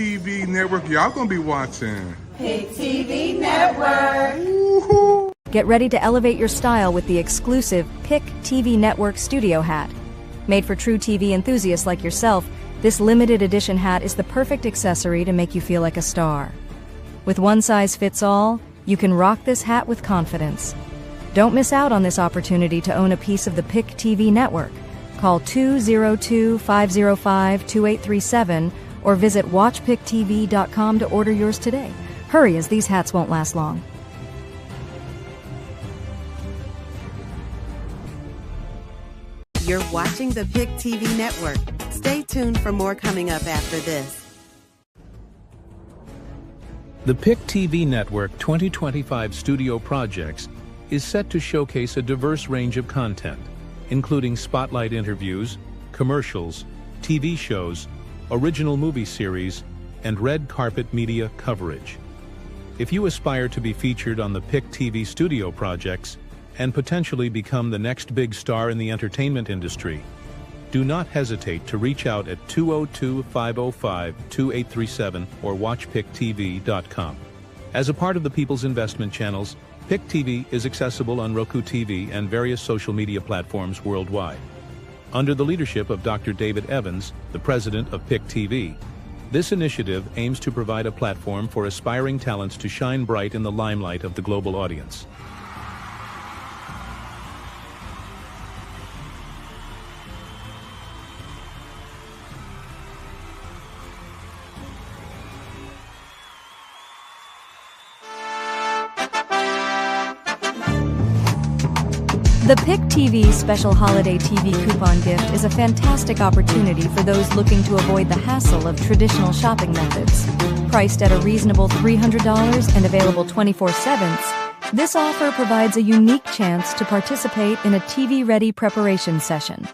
TV network y'all gonna be watching? Pick TV Network. Woohoo! Get ready to elevate your style with the exclusive Pick TV Network Studio Hat. Made for true TV enthusiasts like yourself, this limited edition hat is the perfect accessory to make you feel like a star. With one size fits all, you can rock this hat with confidence. Don't miss out on this opportunity to own a piece of the Pick TV Network. Call 202-505-2837 or visit watchpicktv.com to order yours today. Hurry, as these hats won't last long. You're watching the Pick TV Network. Stay tuned for more coming up after this. The Pick TV Network 2025 Studio Projects is set to showcase a diverse range of content, including spotlight interviews, commercials, TV shows, original movie series, and red carpet media coverage. If you aspire to be featured on the Pick TV Studio Projects and potentially become the next big star in the entertainment industry, do not hesitate to reach out at 202-505-2837 or watchpicktv.com. As a part of the People's Investment Channels, Pick TV is accessible on Roku TV and various social media platforms worldwide. Under the leadership of Dr. David Evans, the president of Pick TV, this initiative aims to provide a platform for aspiring talents to shine bright in the limelight of the global audience. The Pick TV Special Holiday TV Coupon Gift is a fantastic opportunity for those looking to avoid the hassle of traditional shopping methods. Priced at a reasonable $300 and available 24/7, this offer provides a unique chance to participate in a TV-ready preparation session.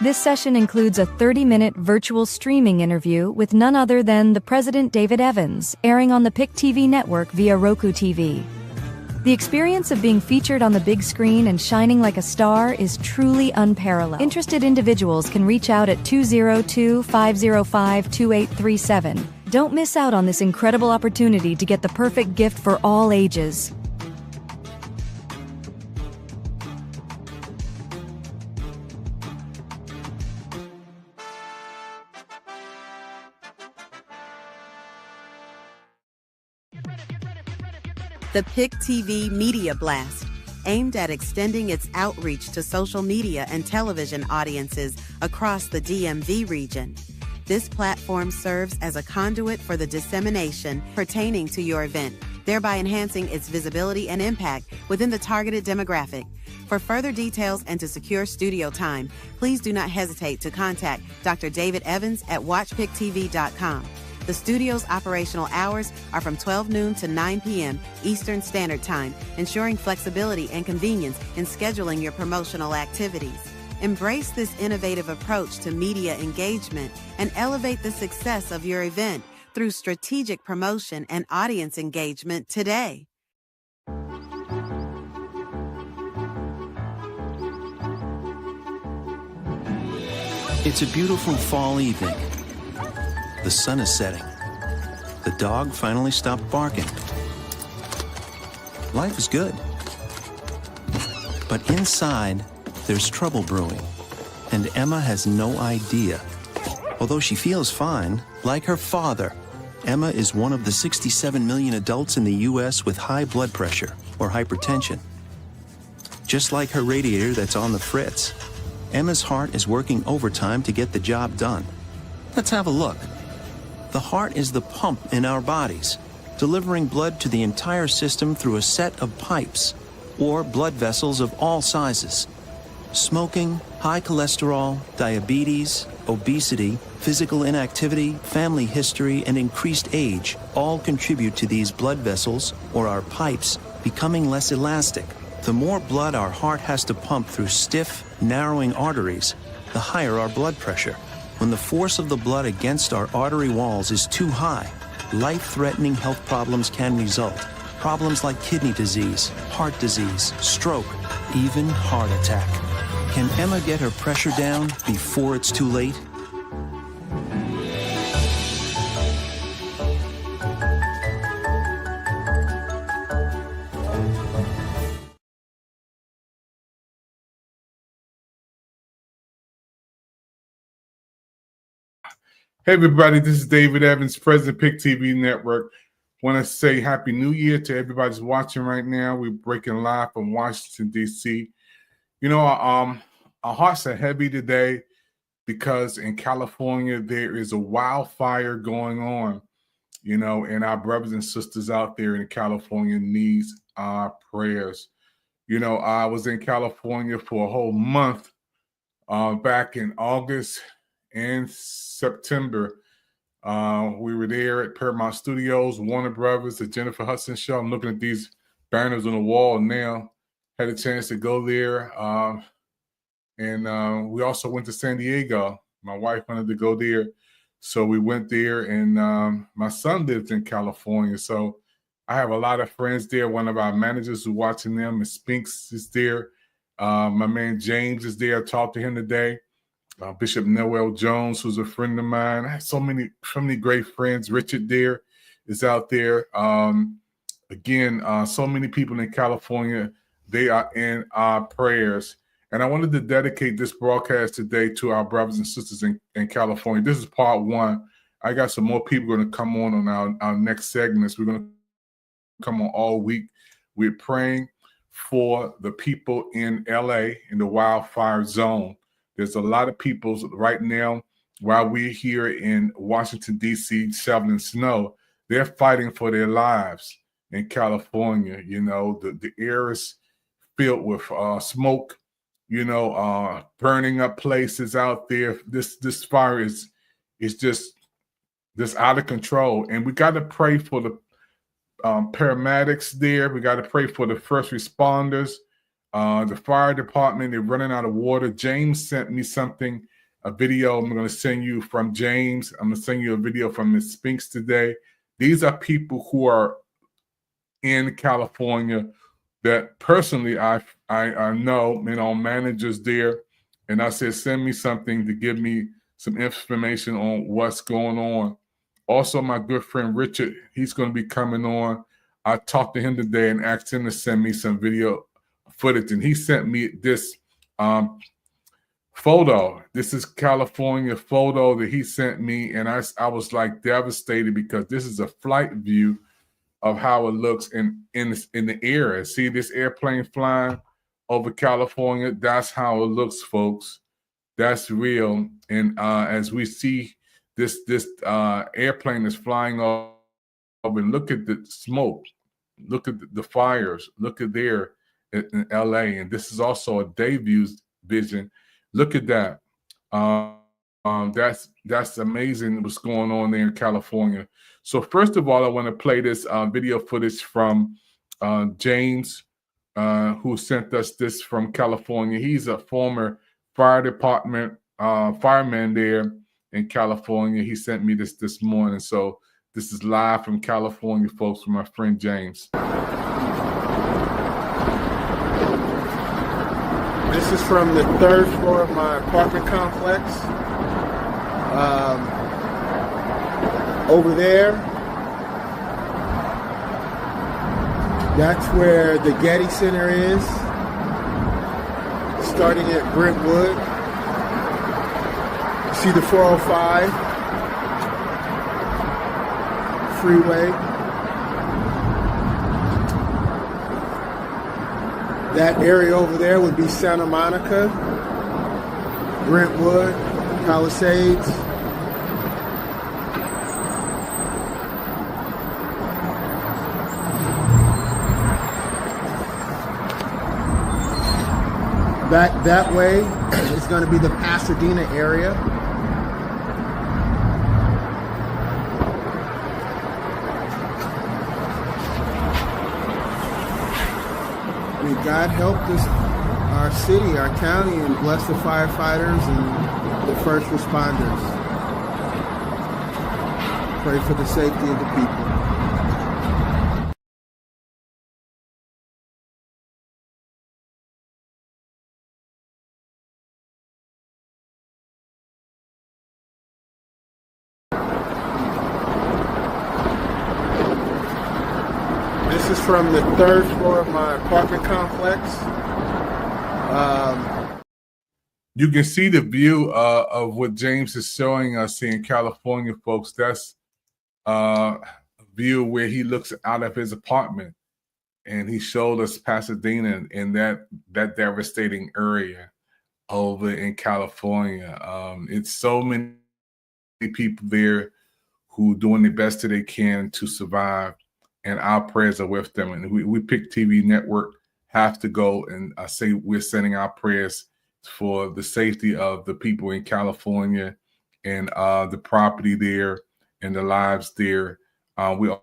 This session includes a 30-minute virtual streaming interview with none other than the President David Evans, airing on the Pick TV network via Roku TV. The experience of being featured on the big screen and shining like a star is truly unparalleled. Interested individuals can reach out at 202-505-2837. Don't miss out on this incredible opportunity to get the perfect gift for all ages. The Pick TV Media Blast, aimed at extending its outreach to social media and television audiences across the DMV region. This platform serves as a conduit for the dissemination pertaining to your event, thereby enhancing its visibility and impact within the targeted demographic. For further details and to secure studio time, please do not hesitate to contact Dr. David Evans at watchpicktv.com. The studio's operational hours are from 12 noon to 9 p.m. Eastern Standard Time, ensuring flexibility and convenience in scheduling your promotional activities. Embrace this innovative approach to media engagement and elevate the success of your event through strategic promotion and audience engagement today. It's a beautiful fall evening. The sun is setting. The dog finally stopped barking. Life is good. But inside, there's trouble brewing, and Emma has no idea. Although she feels fine, like her father, Emma is one of the 67 million adults in the U.S. with high blood pressure or hypertension. Just like her radiator that's on the fritz, Emma's heart is working overtime to get the job done. Let's have a look. The heart is the pump in our bodies, delivering blood to the entire system through a set of pipes, or blood vessels of all sizes. Smoking, high cholesterol, diabetes, obesity, physical inactivity, family history, and increased age all contribute to these blood vessels, or our pipes, becoming less elastic. The more blood our heart has to pump through stiff, narrowing arteries, the higher our blood pressure. When the force of the blood against our artery walls is too high, life-threatening health problems can result. Problems like kidney disease, heart disease, stroke, even heart attack. Can Emma get her pressure down before it's too late? Hey everybody, this is David Evans, President Pick TV Network. Want to say Happy New Year to everybody that's watching right now. We're breaking live from Washington, D.C. You know, our hearts are heavy today because in California there is a wildfire going on, you know, and our brothers and sisters out there in California needs our prayers. You know, I was in California for a whole month back in August and September. We were there at Paramount Studios, Warner Brothers, the Jennifer Hudson Show. I'm looking at these banners on the wall now. Had a chance to go there. And we also went to San Diego. My wife wanted to go there. So we went there, and my son lives in California. So I have a lot of friends there. One of our managers who's watching them, Ms. Spinks, is there. My man James is there. I talked to him today. Bishop Noel Jones, who's a friend of mine. I have so many great friends. Richard there is out there. Again, so many people in California, they are in our prayers. And I wanted to dedicate this broadcast today to our brothers and sisters in California. This is part one. I got some more people going to come on our next segments. We're going to come on all week. We're praying for the people in LA in the wildfire zone. There's a lot of people right now, while we're here in Washington, D.C., shoveling snow, they're fighting for their lives in California. You know, the air is filled with smoke, you know, burning up places out there. This fire is just out of control. And we got to pray for the paramedics there. We got to pray for the first responders. The fire department, they're running out of water. James sent me a video I'm going to send you from James. I'm going to send you a video from Ms. Spinks today. These are people who are in California that personally I know, you know, managers there. And I said, send me something to give me some information on what's going on. Also, my good friend Richard, he's going to be coming on. I talked to him today and asked him to send me some video footage, and he sent me this photo. This is California photo that he sent me, and I was like devastated because this is a flight view of how it looks in the air. See this airplane flying over California? That's how it looks, folks. That's real. And as we see this airplane is flying over, and look at the smoke, look at the fires, look at there in LA, and this is also a day view vision. Look at that. That's amazing what's going on there in California. So first of all, I want to play this video footage from James, who sent us this from California. He's a former fire department fireman there in California. He sent me this morning. So this is live from California, folks, from my friend James. This is from the third floor of my apartment complex. Over there, that's where the Getty Center is, starting at Brentwood. See the 405 freeway. That area over there would be Santa Monica, Brentwood, Palisades. Back that way is going to be the Pasadena area. May God help us, our city, our county, and bless the firefighters and the first responders. Pray for the safety of the people. This is from the third floor of my apartment complex. You can see the view of what James is showing us here in California, folks. That's a view where he looks out of his apartment, and he showed us Pasadena and that devastating area over in California. It's so many people there who doing the best that they can to survive, and our prayers are with them. And we Pick TV Network have to go and say we're sending our prayers for the safety of the people in California and the property there and the lives there. We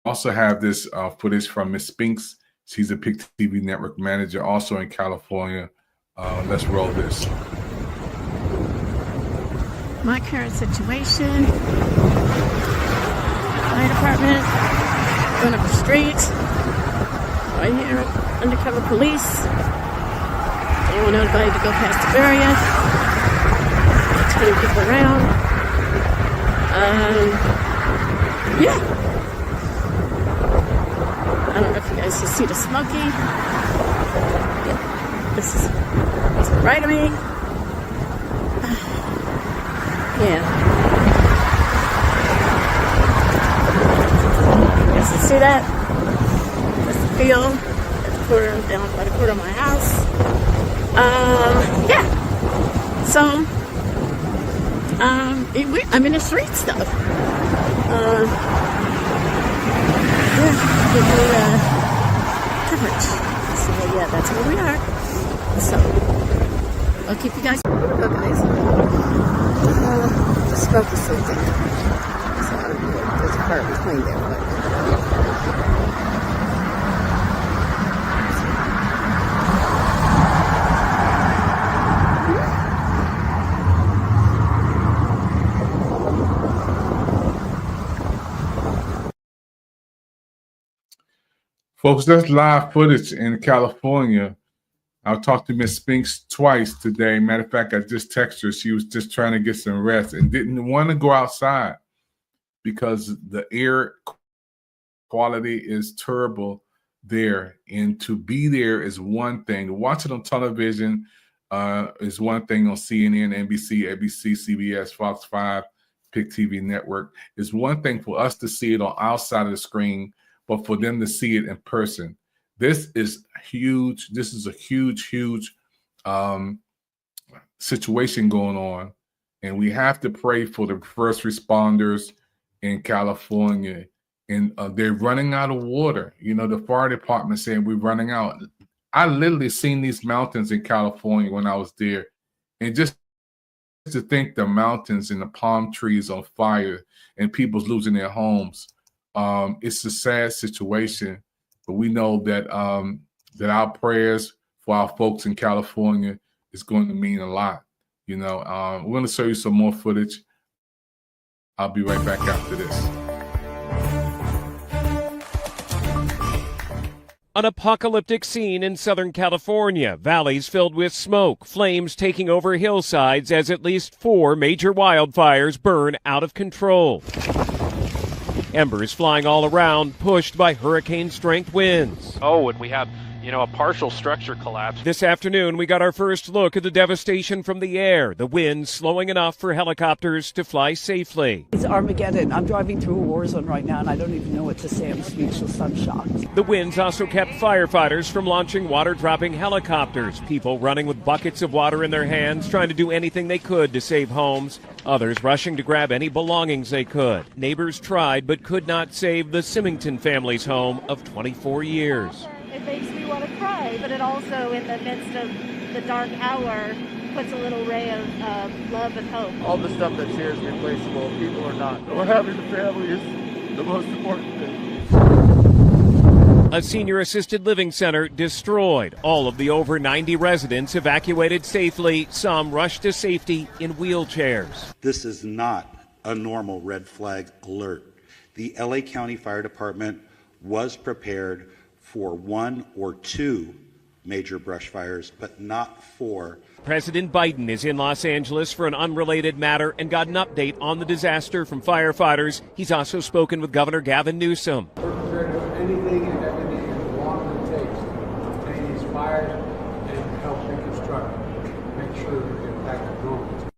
also have this footage from Miss Spinks. She's a Pick TV Network manager also in California. Let's roll this. My current situation, fire department, going up the street, right here, undercover police. Don't want anybody to go past the barrier. Turning people around. Yeah. I don't know if you guys can see the smoky. Yeah. This is right of me. Yeah. You guys can see that? That's the field. That's down by the corner of my house. Yeah. So, I'm in the streets though. Yeah, coverage. So yeah, that's where we are. So, I'll keep you guys. Here we go, guys. Smoke is something. So, there's a car behind there, but. Folks, that's live footage in California. I'll talk to Miss Spinks twice today. Matter of fact, I just texted her. She was just trying to get some rest and didn't want to go outside because the air quality is terrible there. And to be there is one thing. To watch it on television is one thing on CNN, NBC, ABC, CBS, Fox 5, Pick TV Network. It's one thing for us to see it on our side of the screen, but for them to see it in person. This is huge. This is a huge situation going on. And we have to pray for the first responders in California. And they're running out of water. You know, the fire department saying we're running out. I literally seen these mountains in California when I was there. And just to think the mountains and the palm trees on fire and people's losing their homes. It's a sad situation, but we know that that our prayers for our folks in California is going to mean a lot. You know, we're going to show you some more footage. I'll be right back after this. An apocalyptic scene in Southern California. Valleys filled with smoke, flames taking over hillsides as at least 4 major wildfires burn out of control. Embers flying all around, pushed by hurricane-strength winds. Oh, and we have, a partial structure collapse. This afternoon, we got our first look at the devastation from the air, the winds slowing enough for helicopters to fly safely. It's Armageddon. I'm driving through a war zone right now, and I don't even know what to say. I'm speechless. I'm shocked. The winds also kept firefighters from launching water-dropping helicopters, people running with buckets of water in their hands, trying to do anything they could to save homes. Others rushing to grab any belongings they could. Neighbors tried but could not save the Symington family's home of 24 years. It makes me want to cry, but it also, in the midst of the dark hour, puts a little ray of love and hope. All the stuff that's here is replaceable. People are not. What having the family is the most important thing. A senior assisted living center destroyed. All of the over 90 residents evacuated safely. Some rushed to safety in wheelchairs. This is not a normal red flag alert. The LA County Fire Department was prepared for 1 or 2 major brush fires, but not 4. President Biden is in Los Angeles for an unrelated matter and got an update on the disaster from firefighters. He's also spoken with Governor Gavin Newsom. We're prepared to do anything and everything as long as it takes to contain these fires and help reconstruct. make sure that we impact the buildings.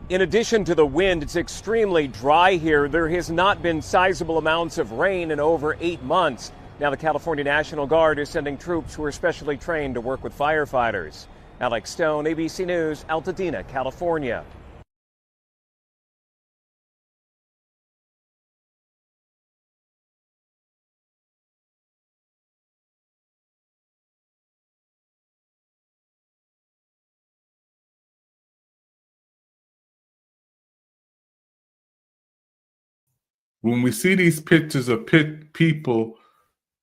In addition to the wind, it's extremely dry here. There has not been sizable amounts of rain in over 8 months. Now the California National Guard is sending troops who are specially trained to work with firefighters. Alex Stone, ABC News, Altadena, California. When we see these pictures of people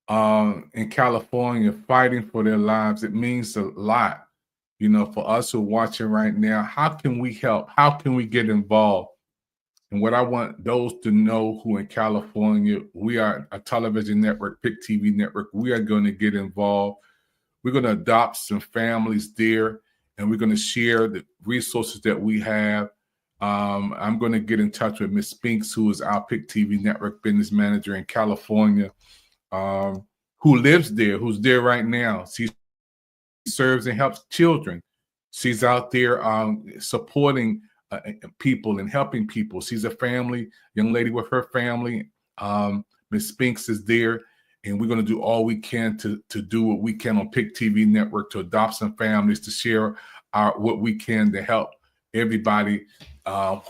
in California fighting for their lives, it means a lot. You know, for us who are watching right now, how can we help? How can we get involved? And what I want those to know who in California, we are a television network, PIC TV network, we are going to get involved. We're going to adopt some families there, and we're going to share the resources that we have. I'm going to get in touch with Ms. Spinks, who is our PIC TV network business manager in California, who lives there, who's there right now. She serves and helps children. She's out there supporting people and helping people. She's a young lady with her family. Ms. Spinks is there, and we're going to do all we can to do what we can on PIC TV network to adopt some families, to share what we can to help everybody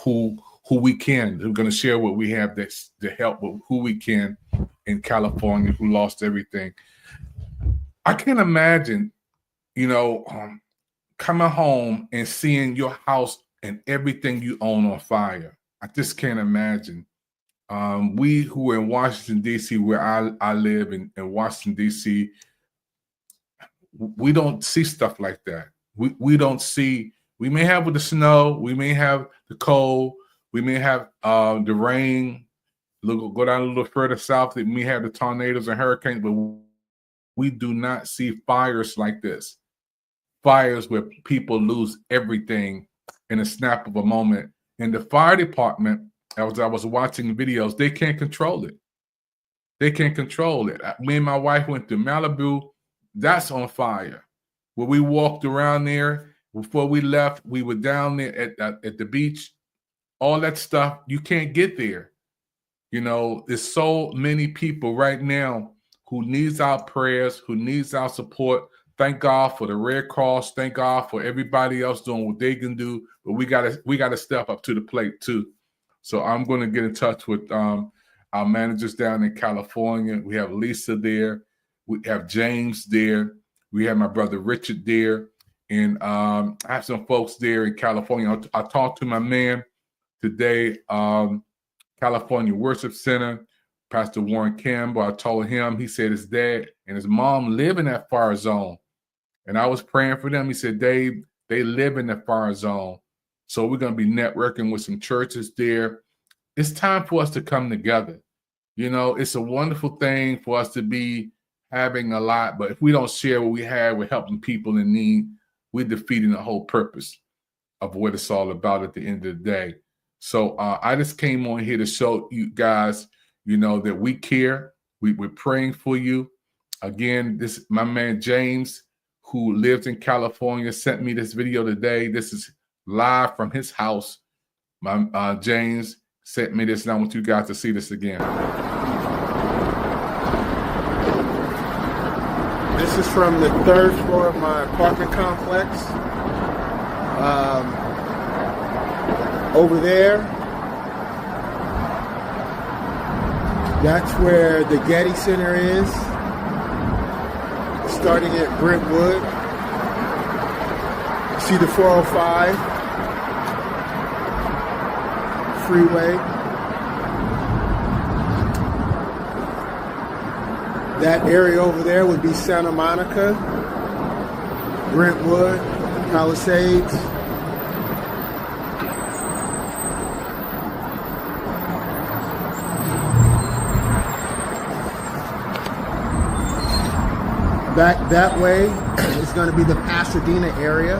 who we can. We're going to share what we have to help with who we can in California who lost everything. I can't imagine, coming home and seeing your house and everything you own on fire. I just can't imagine. We who are in Washington, D.C., where I live in Washington, D.C., we don't see stuff like that. We don't see. We may have with the snow, we may have the cold, we may have the rain. Go down a little further south, we may have the tornadoes and hurricanes, but we do not see fires like this. Fires where people lose everything in a snap of a moment. And the fire department, as I was watching videos, they can't control it. They can't control it. Me and my wife went to Malibu. That's on fire. When we walked around there, before we left, we were down there at the beach. All that stuff, you can't get there. There's so many people right now who needs our prayers, who needs our support. Thank God for the Red Cross. Thank God for everybody else doing what they can do. But we gotta step up to the plate too. So I'm going to get in touch with our managers down in California. We have Lisa there. We have James there. We have my brother Richard there. And I have some folks there in California. I talked to my man today, California Worship Center, Pastor Warren Campbell. I told him, he said his dad and his mom live in that fire zone. And I was praying for them. He said, Dave, they live in the fire zone. So we're going to be networking with some churches there. It's time for us to come together. It's a wonderful thing for us to be having a lot, but if we don't share what we have, we're helping people in need. We're defeating the whole purpose of what it's all about at the end of the day. So I just came on here to show you guys, that we care. We're praying for you. Again, my man James, who lives in California, sent me this video today. This is live from his house. My James sent me this, and I want you guys to see this again. This is from the 3rd floor of my apartment complex. Over there, that's where the Getty Center is, starting at Brentwood. See the 405 freeway. That area over there would be Santa Monica, Brentwood, Palisades. Back that way is going to be the Pasadena area.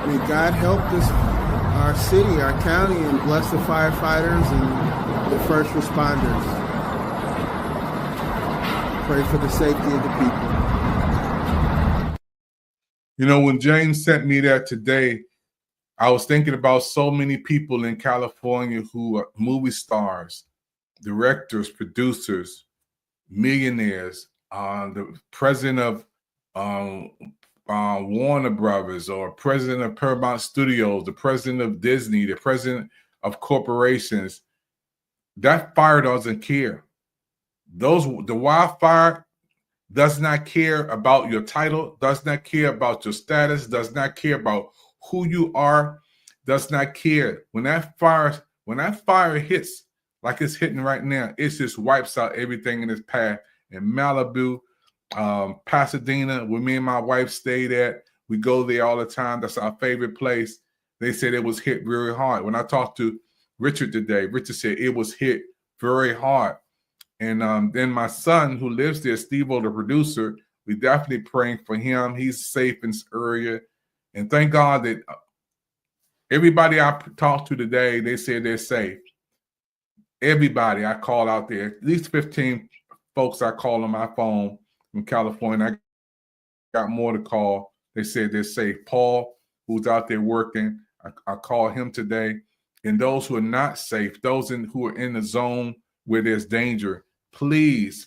I mean, God helped us our city, our county, and bless the firefighters and the first responders. Pray for the safety of the people. You know, when James sent me that today, I was thinking about so many people in California who are movie stars, directors, producers, millionaires, the president of Warner Brothers, or president of Paramount Studios, the president of Disney, the president of corporations. That fire doesn't care. The wildfire does not care about your title, does not care about your status, does not care about who you are, does not care. When that fire hits, like it's hitting right now, it just wipes out everything in its path. In Malibu, Pasadena, where me and my wife stayed at, we go there all the time. That's our favorite place. They said it was hit very hard. When I talked to Richard today, Richard said it was hit very hard. And then my son, who lives there, Steve-O, the producer, we definitely praying for him. He's safe in this area. And thank God that everybody I talked to today, they said they're safe. Everybody I called out there, at least 15 folks I called on my phone from California. I got more to call. They said they're safe. Paul, who's out there working, I called him today. And those who are not safe, those who are in the zone where there's danger, please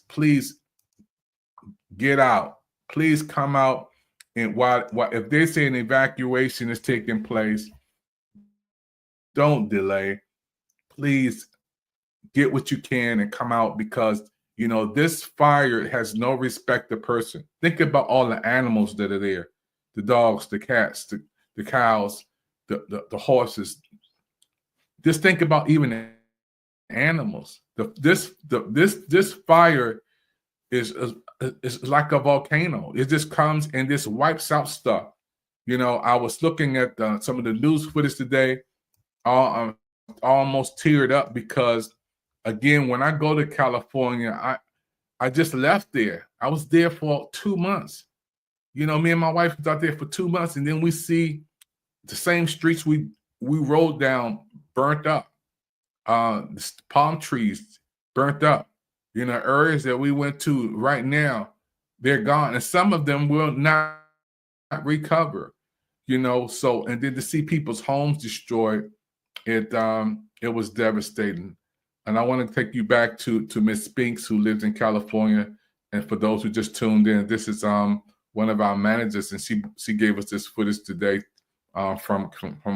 get out. Please come out. And while if they say an evacuation is taking place, don't delay. Please get what you can and come out, because you know this fire has no respect of person. Think about all the animals that are there: the dogs, the cats, the cows, the horses. Just think about even the animals. This fire is like a volcano. It just comes and just wipes out stuff. You know, I was looking at some of the news footage today. I almost teared up because, again, when I go to California, I just left there. I was there for 2 months. You know, me and my wife was out there for 2 months, and then we see the same streets we rode down burnt up. Palm trees burnt up. You know, areas that we went to right now, they're gone, and some of them will not recover. You know, so, and then to see people's homes destroyed, it was devastating. And I want to take you back to Miss Spinks, who lives in California. And for those who just tuned in, this is one of our managers, and she gave us this footage today from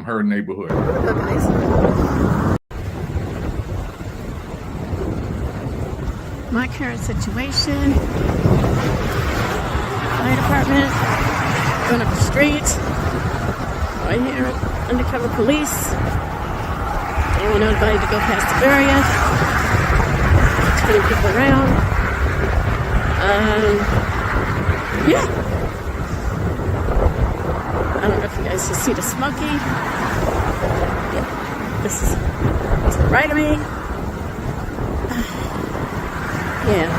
her neighborhood. My current situation: fire department, going up the street. Right here, undercover police. They were notified to go past the barrier. Turning people around. Yeah. I don't know if you guys can see the smoky. Yeah. This is to the right of me. Yeah.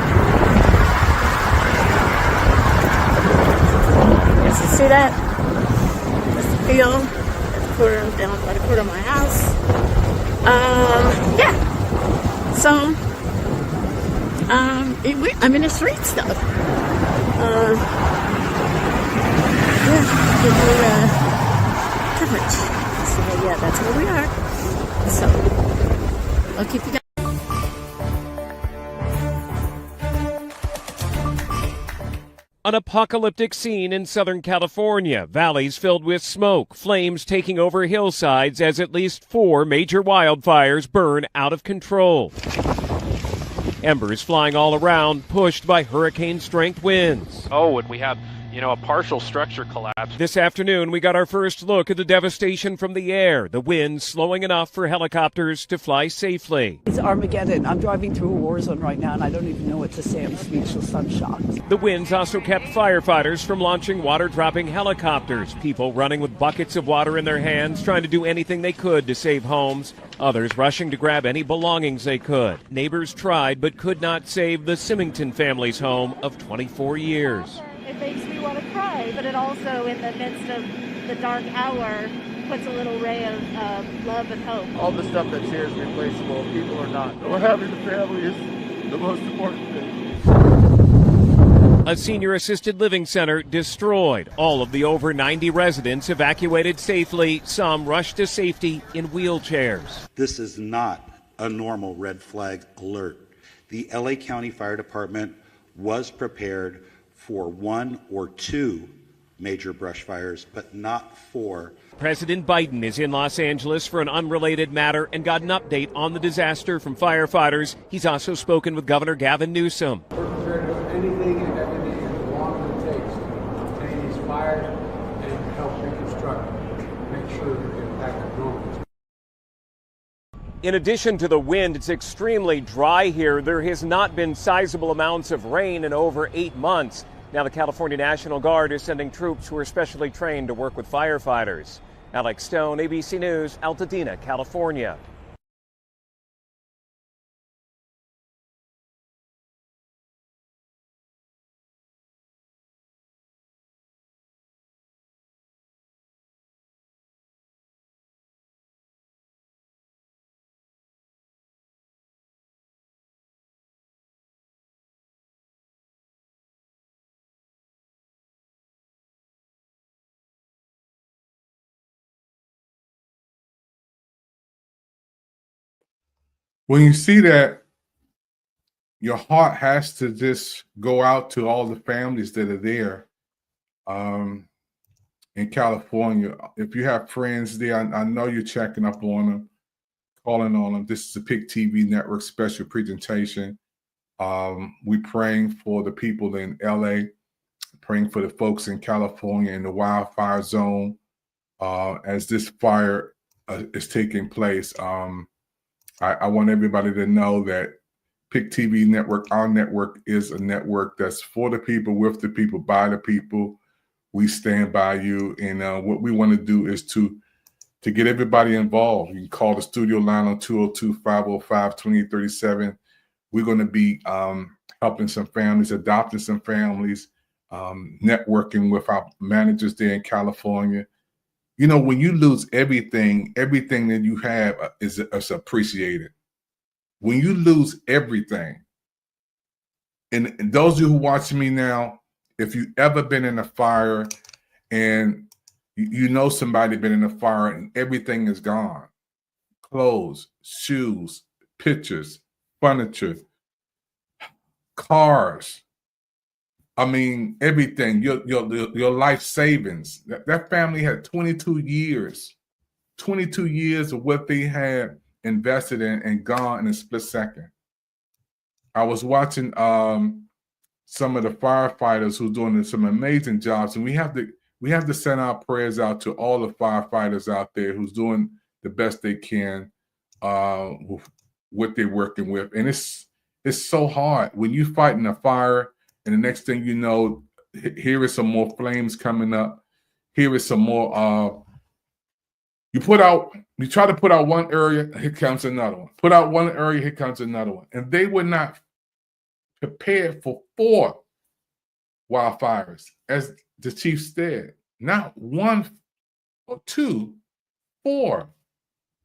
You guys can see that? That's the field. Down by the corner of my house. Yeah. So, I'm in the streets though. Yeah, coverage. So yeah, that's where we are. So, I'll keep you guys. An apocalyptic scene in Southern California. Valleys filled with smoke, flames taking over hillsides as at least 4 major wildfires burn out of control. Embers flying all around, pushed by hurricane-strength winds. Oh, and we have, a partial structure collapse. This afternoon, we got our first look at the devastation from the air, the winds slowing enough for helicopters to fly safely. It's Armageddon. I'm driving through a war zone right now, and I don't even know what to say. I'm speechless. I'm shocked. The winds also kept firefighters from launching water-dropping helicopters, people running with buckets of water in their hands, trying to do anything they could to save homes, others rushing to grab any belongings they could. Neighbors tried but could not save the Symington family's home of 24 years. It makes me want to cry, but it also, in the midst of the dark hour, puts a little ray of love and hope. All the stuff that's here is replaceable. People are not. We're having the family is the most important thing. A senior assisted living center destroyed. All of the over 90 residents evacuated safely. Some rushed to safety in wheelchairs. This is not a normal red flag alert. The LA County Fire Department was prepared for 1 or 2 major brush fires, but not 4. President Biden is in Los Angeles for an unrelated matter and got an update on the disaster from firefighters. He's also spoken with Governor Gavin Newsom. We're prepared to do anything and everything as long as it takes to contain these fires and help reconstruct, make sure that the impact of normal. In addition to the wind, it's extremely dry here. There has not been sizable amounts of rain in over 8 months. Now the California National Guard is sending troops who are specially trained to work with firefighters. Alex Stone, ABC News, Altadena, California. When you see that, your heart has to just go out to all the families that are there in California. If you have friends there, I know you're checking up on them, calling on them. This is the PIC TV Network special presentation. We're praying for the people in LA, praying for the folks in California in the wildfire zone as this fire is taking place. I want everybody to know that PIC TV Network, our network, is a network that's for the people, with the people, by the people. We stand by you. And what we want to do is to get everybody involved. You can call the studio line on 202-505-2837. We're going to be helping some families, adopting some families, networking with our managers there in California. You know, when you lose everything that you have is appreciated. When you lose everything, and those of you who are watching me now, if you've ever been in a fire and you know somebody been in a fire and everything is gone, clothes, shoes, pictures, furniture, cars, I mean, everything, your life savings. That family had 22 years of what they had invested in and gone in a split second. I was watching some of the firefighters who's doing some amazing jobs, and we have to send our prayers out to all the firefighters out there who's doing the best they can with what they're working with. And it's so hard when you fighting a fire. And the next thing you know, here is some more flames coming up. Here is some more. You try to put out one area, here comes another one. Put out one area, here comes another one. And they were not prepared for 4 wildfires, as the chief said. Not 1 or 2, 4.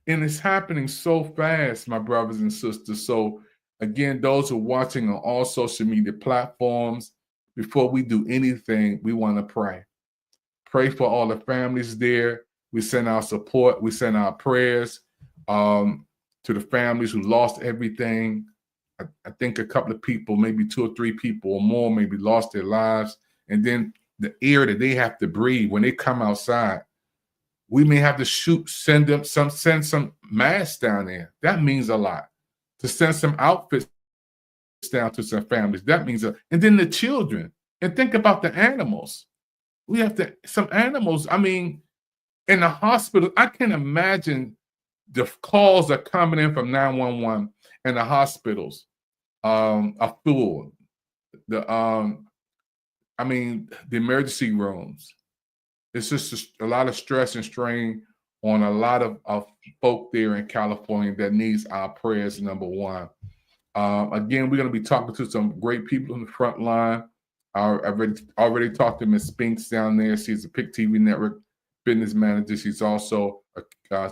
And it's happening so fast, my brothers and sisters. So again, those who are watching on all social media platforms, before we do anything, we want to pray. Pray for all the families there. We send our support. We send our prayers to the families who lost everything. I think a couple of people, maybe 2 or 3 people or more, maybe lost their lives. And then the air that they have to breathe when they come outside, we may have to send some masks down there. That means a lot. To send some outfits down to some families, that means and then the children. And think about the animals. We have some animals, I mean, in the hospital, I can imagine the calls are coming in from 911 and the hospitals are full. The emergency rooms. It's just a lot of stress and strain on a lot of folk there in California that needs our prayers, number one. Again, we're going to be talking to some great people on the front line. I've already talked to Ms. Spinks down there. She's a PIC TV Network fitness manager. She's also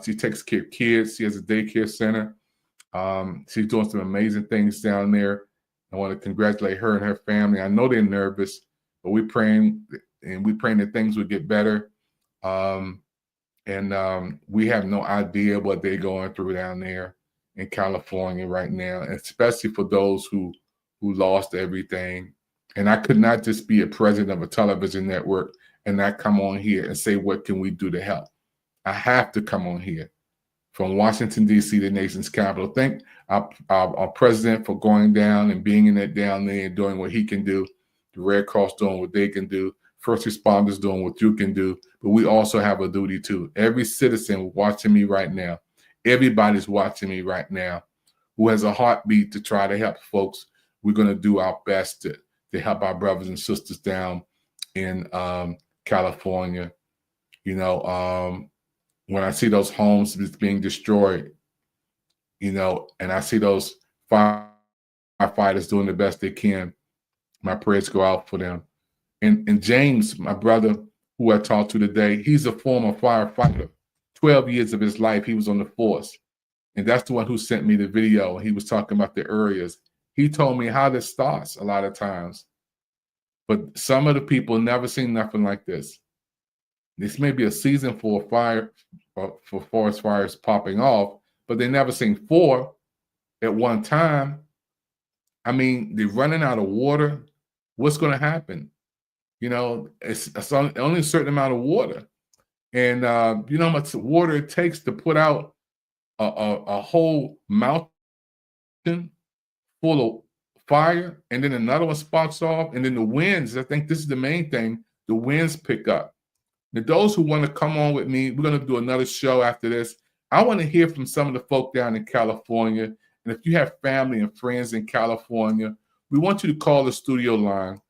she takes care of kids. She has a daycare center. She's doing some amazing things down there. I want to congratulate her and her family. I know they're nervous, but we're praying that things will get better. We have no idea what they're going through down there in California right now, especially for those who lost everything. And I could not just be a president of a television network and not come on here and say, what can we do to help? I have to come on here from Washington, D.C., the nation's capital. Thank our president for going down and being in it down there and doing what he can do. The Red Cross doing what they can do. First responders doing what you can do. But we also have a duty too. Every citizen watching me right now, everybody's watching me right now who has a heartbeat to try to help folks. We're going to do our best to help our brothers and sisters down in California. You know, when I see those homes being destroyed, you know, and I see those firefighters doing the best they can, my prayers go out for them. And James, my brother, who I talked to today, he's a former firefighter. 12 years of his life, he was on the force. And that's the one who sent me the video. He was talking about the areas. He told me how this starts a lot of times. But some of the people never seen nothing like this. This may be a season for fire, for forest fires popping off, but they never seen 4 at one time. I mean, they're running out of water. What's going to happen? You know, it's only a certain amount of water. And you know how much water it takes to put out a whole mountain full of fire, and then another one sparks off, and then the winds, I think this is the main thing, the winds pick up. Now, those who want to come on with me, we're going to do another show after this. I want to hear from some of the folk down in California. And if you have family and friends in California, we want you to call the studio line.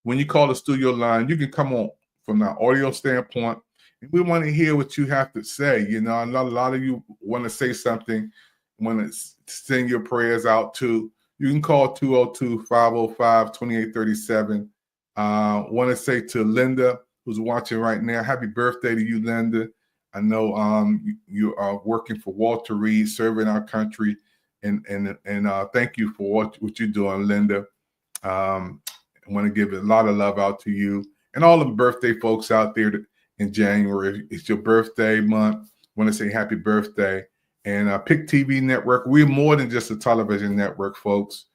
When you call the studio line, you can come on from an audio standpoint. And we want to hear what you have to say. You know, I know a lot of you want to say something, want to send your prayers out to. You can call 202-505-2837. Want to say to Linda, who's watching right now, happy birthday to you, Linda. I know you are working for Walter Reed, serving our country, and thank you for what you're doing, Linda. I want to give a lot of love out to you and all the birthday folks out there in January. It's your birthday month. I want to say happy birthday. And PIC TV Network, we're more than just a television network, folks.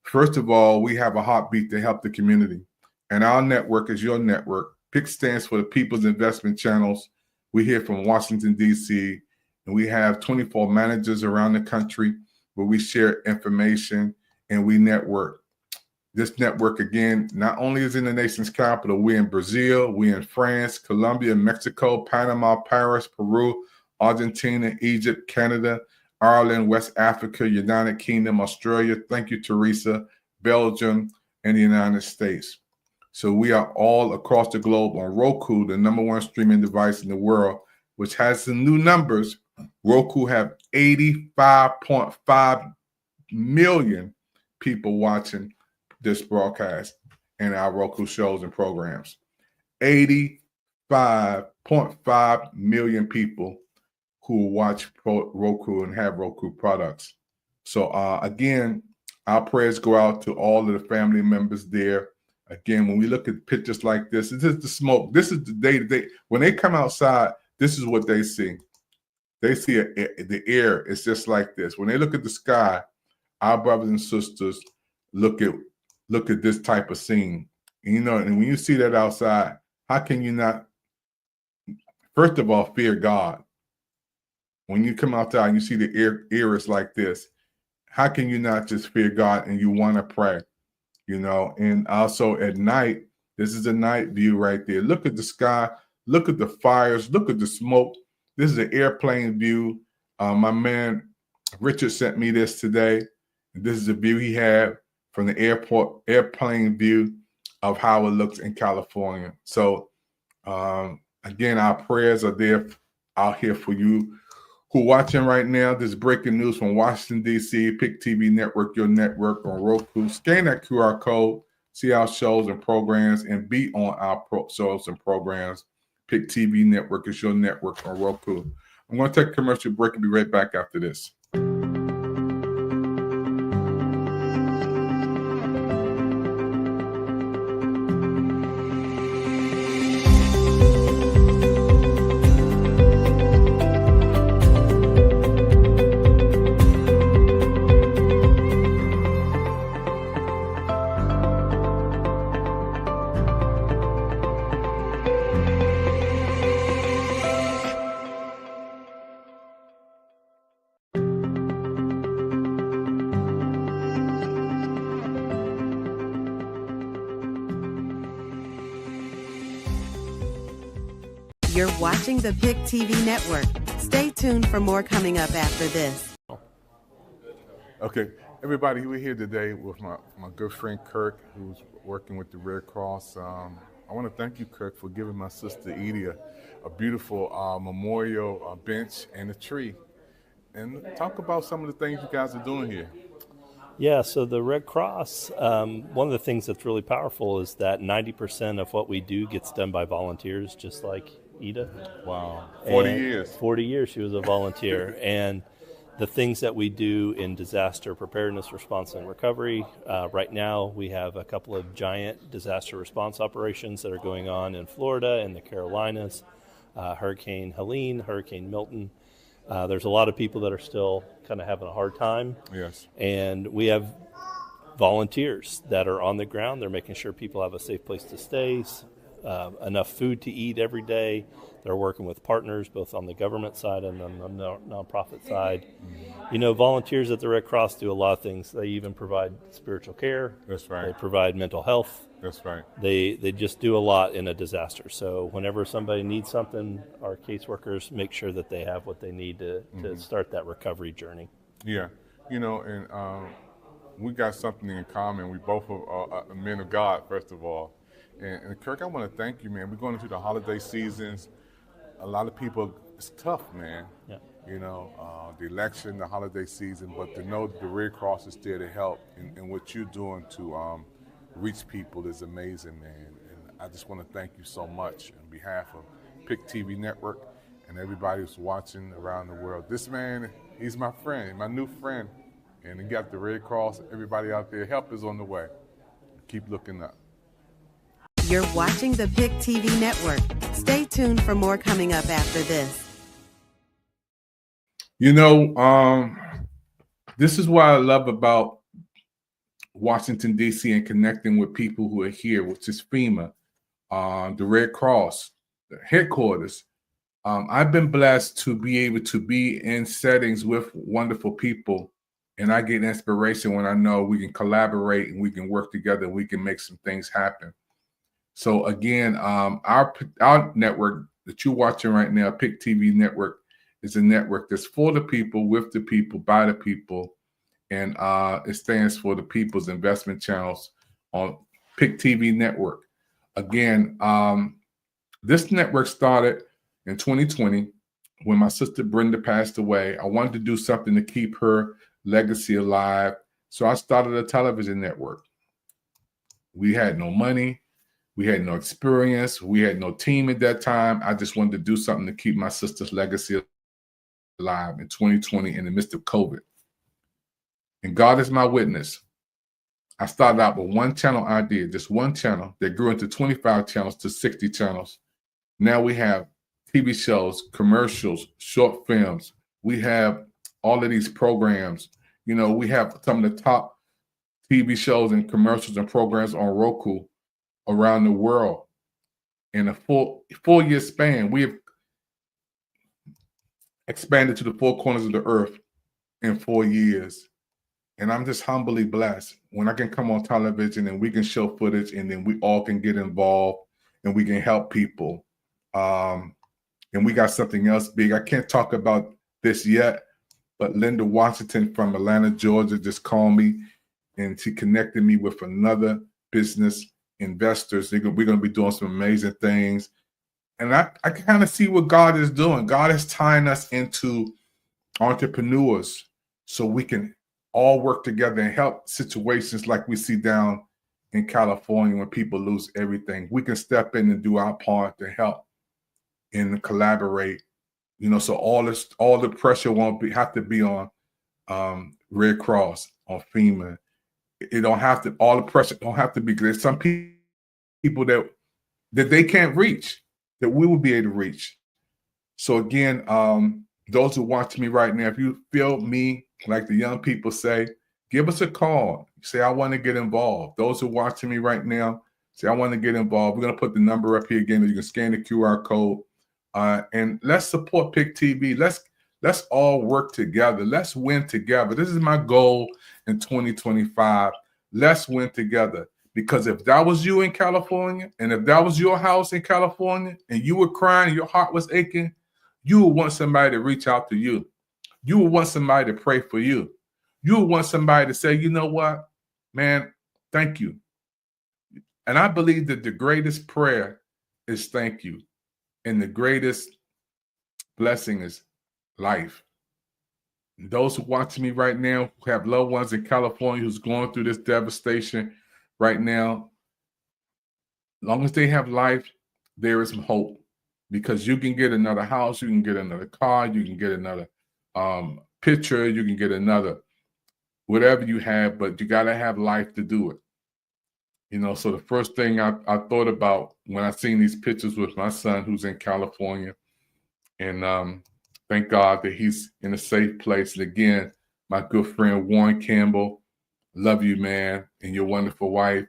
First of all, we have a heartbeat to help the community. And our network is your network. PIC stands for the People's Investment Channels. We're here from Washington, D.C., and we have 24 managers around the country where we share information and we network. This network, again, not only is in the nation's capital, we're in Brazil, we're in France, Colombia, Mexico, Panama, Paris, Peru, Argentina, Egypt, Canada, Ireland, West Africa, United Kingdom, Australia, thank you, Teresa, Belgium, and the United States. So we are all across the globe on Roku, the #1 streaming device in the world, which has some new numbers. Roku have 85.5 million people watching this broadcast and our Roku shows and programs. 85.5 million people who watch Roku and have Roku products. So again, our prayers go out to all of the family members there. Again, when we look at pictures like this, this is the smoke. This is the day-to-day. When they come outside, this is what they see. They see the air is just like this. When they look at the sky, our brothers and sisters look at this type of scene. And, you know, and when you see that outside, how can you not, first of all, fear God? When you come outside and you see the air is like this, how can you not just fear God and you want to pray? You know, and also at night, this is a night view right there. Look at the sky, look at the fires, look at the smoke. This is an airplane view. My man Richard sent me this today. This is the view he had from the airplane view of how it looks in California. So again, our prayers are there out here for you who are watching right now. This is breaking news from Washington, D.C., PIC TV Network, your network on Roku. Scan that QR code, see our shows and programs, and be on our shows and programs. Pick TV Network is your network on Roku. I'm going to take a commercial break and be right back after this. You're watching the Pick TV network. Stay tuned for more coming up after this. Okay, everybody, we're here today with my good friend Kirk, who's working with the Red Cross. I want to thank you, Kirk, for giving my sister Edie a beautiful memorial bench and a tree. And talk about some of the things you guys are doing here. Yeah, so the Red Cross, one of the things that's really powerful is that 90% of what we do gets done by volunteers, just like Ida. Wow, 40 years. 40 years she was a volunteer. And the things that we do in disaster preparedness, response, and recovery, right now we have a couple of giant disaster response operations that are going on in Florida and the Carolinas, Hurricane Helene, Hurricane Milton. There's a lot of people that are still kind of having a hard time. Yes. And we have volunteers that are on the ground. They're making sure people have a safe place to stay, enough food to eat every day. They're working with partners both on the government side and on the nonprofit side. You know, volunteers at the Red Cross do a lot of things. They even provide spiritual care. That's right. They provide mental health. That's right. They just do a lot in a disaster. So whenever somebody needs something, our caseworkers make sure that they have what they need to start that recovery journey. Yeah, you know, and we got something in common. We both are men of God, first of all. And Kirk, I want to thank you, man. We're going into the holiday seasons. A lot of people, it's tough, man. Yeah. You know, the election, the holiday season, but to know that the Red Cross is there to help and what you're doing to reach people is amazing, man. And I just want to thank you so much on behalf of Pick TV Network and everybody who's watching around the world. This man, he's my friend, my new friend. And he got the Red Cross, everybody out there, help is on the way. Keep looking up. You're watching the Pick TV network. Stay tuned for more coming up after this. You know, this is what I love about Washington, D.C. and connecting with people who are here, which is FEMA, the Red Cross, the headquarters. I've been blessed to be able to be in settings with wonderful people, and I get inspiration when I know we can collaborate and we can work together and we can make some things happen. So again, our network that you're watching right now, Pick TV Network, is a network that's for the people, with the people, by the people, and it stands for the People's Investment Channels on Pick TV Network. Again, this network started in 2020 when my sister Brenda passed away. I wanted to do something to keep her legacy alive, so I started a television network. We had no money. We had no experience. We had no team at that time. I just wanted to do something to keep my sister's legacy alive in 2020 in the midst of COVID. And God is my witness. I started out with one channel idea, just one channel that grew into 25 channels to 60 channels. Now we have TV shows, commercials, short films. We have all of these programs. You know, we have some of the top TV shows and commercials and programs on Roku around the world. In a full year span, we have expanded to the four corners of the earth in 4 years. And I'm just humbly blessed when I can come on television and we can show footage and then we all can get involved and we can help people. And we got something else big. I can't talk about this yet, but Linda Washington from Atlanta, Georgia just called me and she connected me with another business investors. We're going to be doing some amazing things. And I kind of see what God is doing. God is tying us into entrepreneurs so we can all work together and help situations like we see down in California when people lose everything. We can step in and do our part to help and collaborate, so all the pressure have to be on Red Cross, on FEMA. It don't have to, all the pressure don't have to be, there's some people that they can't reach, that we will be able to reach. So again, those who watch me right now, if you feel me, like the young people say, give us a call. Say, I want to get involved. Those who are watching me right now, say, I want to get involved. We're going to put the number up here again. You can scan the QR code. And let's support PIC TV. Let's all work together. Let's win together. This is my goal in 2025. Let's win together. Because if that was you in California, and if that was your house in California, and you were crying and your heart was aching, you would want somebody to reach out to you. You would want somebody to pray for you. You would want somebody to say, you know what, man, thank you. And I believe that the greatest prayer is thank you. And the greatest blessing is life. And those who watch me right now, who have loved ones in California who's going through this devastation right now, as long as they have life, there is hope. Because you can get another house, you can get another car, you can get another picture, you can get another whatever you have, but you got to have life to do it. So the first thing I thought about when I seen these pictures with my son who's in California, and thank God that he's in a safe place. And again, my good friend Warren Campbell, love you, man, and your wonderful wife,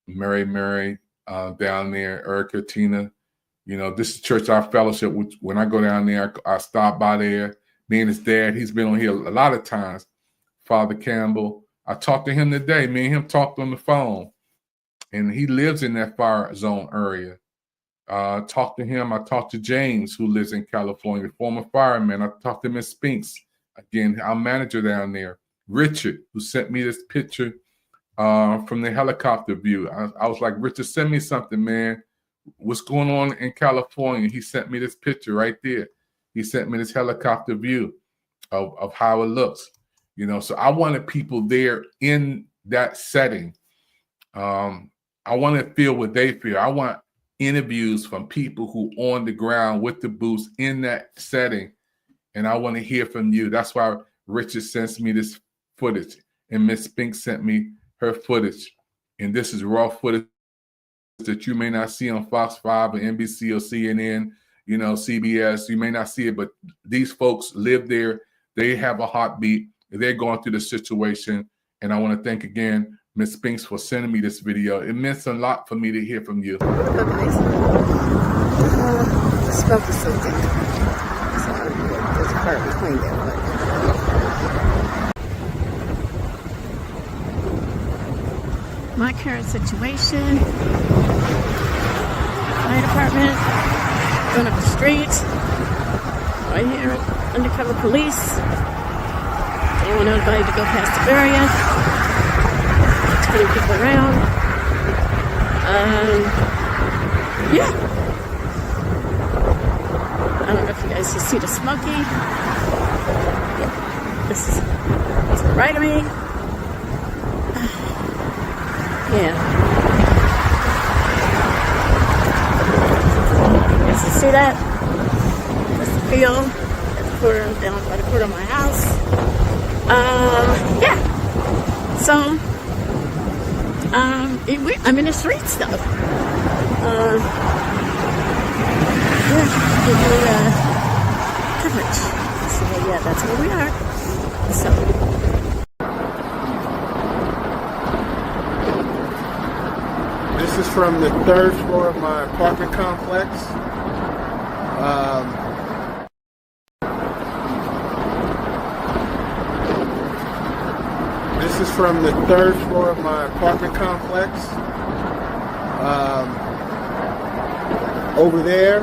Mary, down there, Erica, Tina. This is Church Our Fellowship. Which, when I go down there, I stop by there. Me and his dad, he's been on here a lot of times. Father Campbell, I talked to him today. Me and him talked on the phone. And he lives in that fire zone area. Talked to him. I talked to James, who lives in California, former fireman. I talked to Miss Spinks, again, our manager down there. Richard, who sent me this picture from the helicopter view. I was like, Richard, send me something, man. What's going on in California? He sent me this picture right there. He sent me this helicopter view of how it looks. So I wanted people there in that setting. I want to feel what they feel. I want interviews from people who on the ground with the boots in that setting. And I want to hear from you. That's why Richard sends me this footage. And Miss Spink sent me her footage. And this is raw footage that you may not see on Fox 5 or NBC or CNN, CBS. You may not see it, but these folks live there. They have a heartbeat. They're going through the situation. And I want to thank again Ms. Spinks for sending me this video. It meant a lot for me to hear from you. Smoke is so thick. There's a part between there, but... My current situation, fire department, going up the street, right here, undercover police. They want everybody to go past the barrier. 20 people around. Yeah. I don't know if you guys can see the smoky. Yeah. This is to the right of me. Yeah. You guys can see that? That's the field. That's the quarter down by the quarter of my house. Yeah. So, I'm in the streets though. Coverage. So yeah, that's where we are. So. This is from the 3rd floor of my apartment complex. This is from the 3rd floor of my apartment complex. Over there,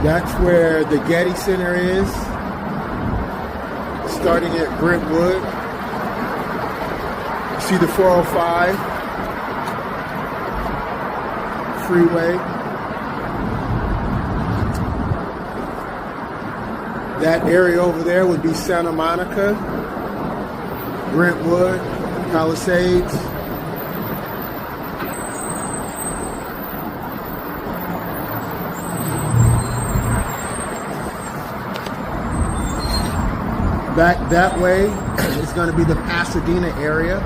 that's where the Getty Center is, starting at Brentwood. You see the 405 freeway. That area over there would be Santa Monica, Brentwood, Palisades. Back that way is going to be the Pasadena area.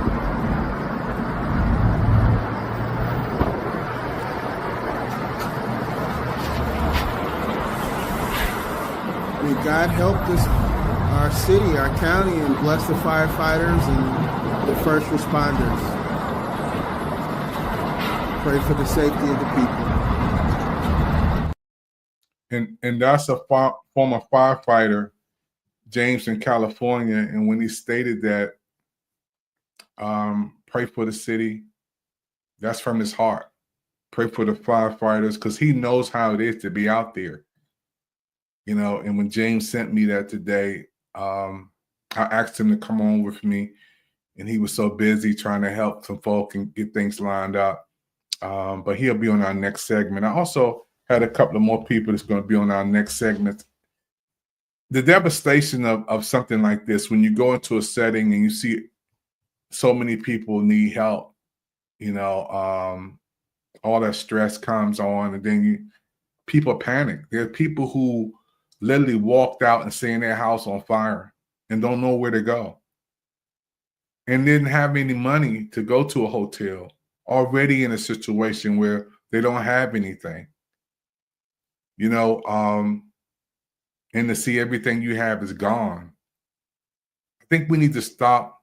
May God help our city, our county, and bless the firefighters and the first responders. Pray for the safety of the people. And that's a former firefighter, James in California, and when he stated that, pray for the city, that's from his heart. Pray for the firefighters, because he knows how it is to be out there. You know, and when James sent me that today, I asked him to come on with me, and he was so busy trying to help some folk and get things lined up. But he'll be on our next segment. I also had a couple of more people that's going to be on our next segment. The devastation of something like this, when you go into a setting and you see so many people need help, you know, all that stress comes on, and then people panic. There are people who literally walked out and seeing their house on fire and don't know where to go, and didn't have any money to go to a hotel, already in a situation where they don't have anything, you know, and to see everything you have is gone. I think we need to stop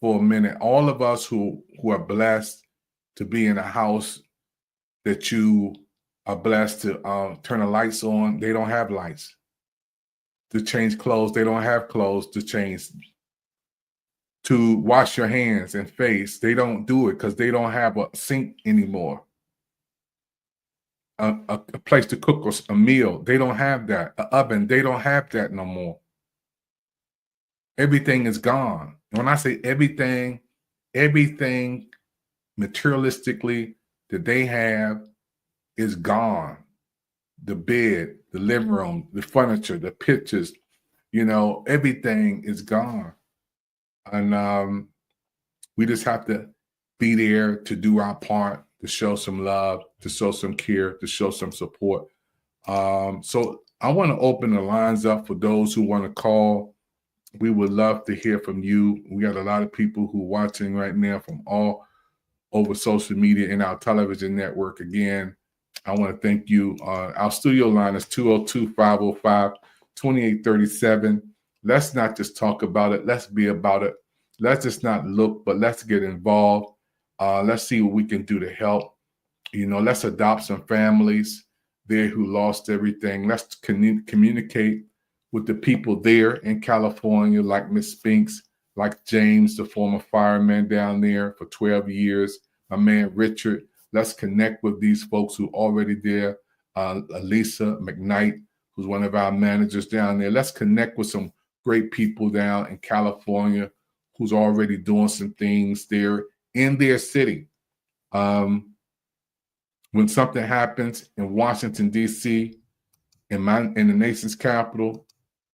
for a minute. All of us who are blessed to be in a house that you are blessed to turn the lights on, they don't have lights. To change clothes, they don't have clothes to change. To wash your hands and face, they don't do it because they don't have a sink anymore. A place to cook a meal, they don't have that. An oven, they don't have that no more. Everything is gone. And when I say everything materialistically that they have is gone. The bed, the living room, the furniture, the pictures, you know, everything is gone. And we just have to be there to do our part, to show some love, to show some care, to show some support. So I want to open the lines up for those who want to call. We would love to hear from you. We got a lot of people who are watching right now from all over social media and our television network. Again, I want to thank you. Our studio line is 202-505-2837. Let's not just talk about it. Let's be about it. Let's just not look, but let's get involved. Let's see what we can do to help. You know, let's adopt some families there who lost everything. Let's communicate with the people there in California, like Miss Spinks, like James, the former fireman down there for 12 years, my man Richard. Let's connect with these folks who are already there. Lisa McKnight, who's one of our managers down there. Let's connect with some great people down in California who's already doing some things there in their city. When something happens in Washington, D.C., in the nation's capital,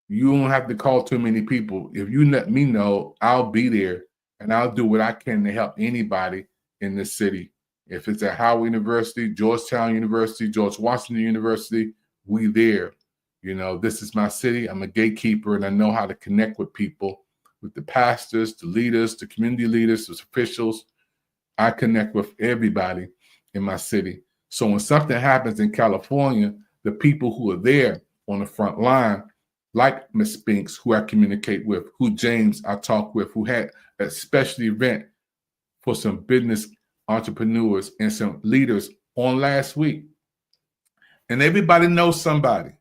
you don't have to call too many people. If you let me know, I'll be there, and I'll do what I can to help anybody in this city. If it's at Howard University, Georgetown University, George Washington University, we there. You know, this is my city. I'm a gatekeeper, and I know how to connect with people, with the pastors, the leaders, the community leaders, the officials. I connect with everybody in my city. So when something happens in California, the people who are there on the front line, like Ms. Spinks, who I communicate with, who James I talk with, who had a special event for some business entrepreneurs and some leaders on last week. And everybody knows somebody.